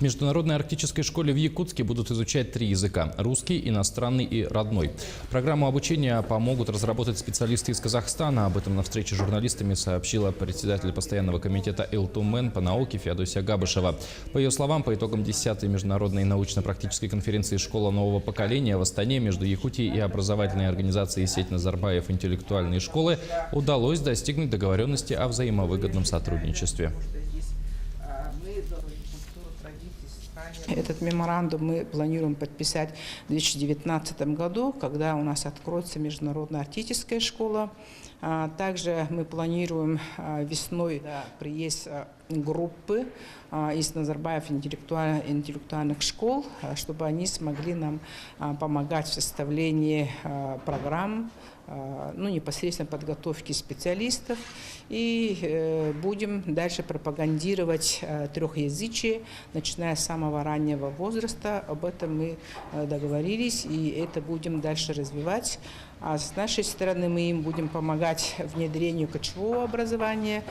В Международной арктической школе в Якутске будут изучать 3 языка – русский, иностранный и родной. Программу обучения помогут разработать специалисты из Казахстана. Об этом на встрече с журналистами сообщила председатель постоянного комитета ЛТУМЭН по науке Феодосия Габышева. По ее словам, по итогам 10-й международной научно-практической конференции «Школа нового поколения» в Астане между Якутией и образовательной организацией «Сеть Назарбаев. Интеллектуальные школы» удалось достигнуть договоренности о взаимовыгодном сотрудничестве. Этот меморандум мы планируем подписать в 2019 году, когда у нас откроется Международная арктическая школа. Также мы планируем весной приезд группы из Назарбаев интеллектуальных школ, чтобы они смогли нам помогать в составлении программ, непосредственно подготовки специалистов. И будем дальше пропагандировать трехязычие, начиная с самого раннего возраста. Об этом мы договорились, и это будем дальше развивать. А с нашей стороны мы им будем помогать внедрению кочевого образования,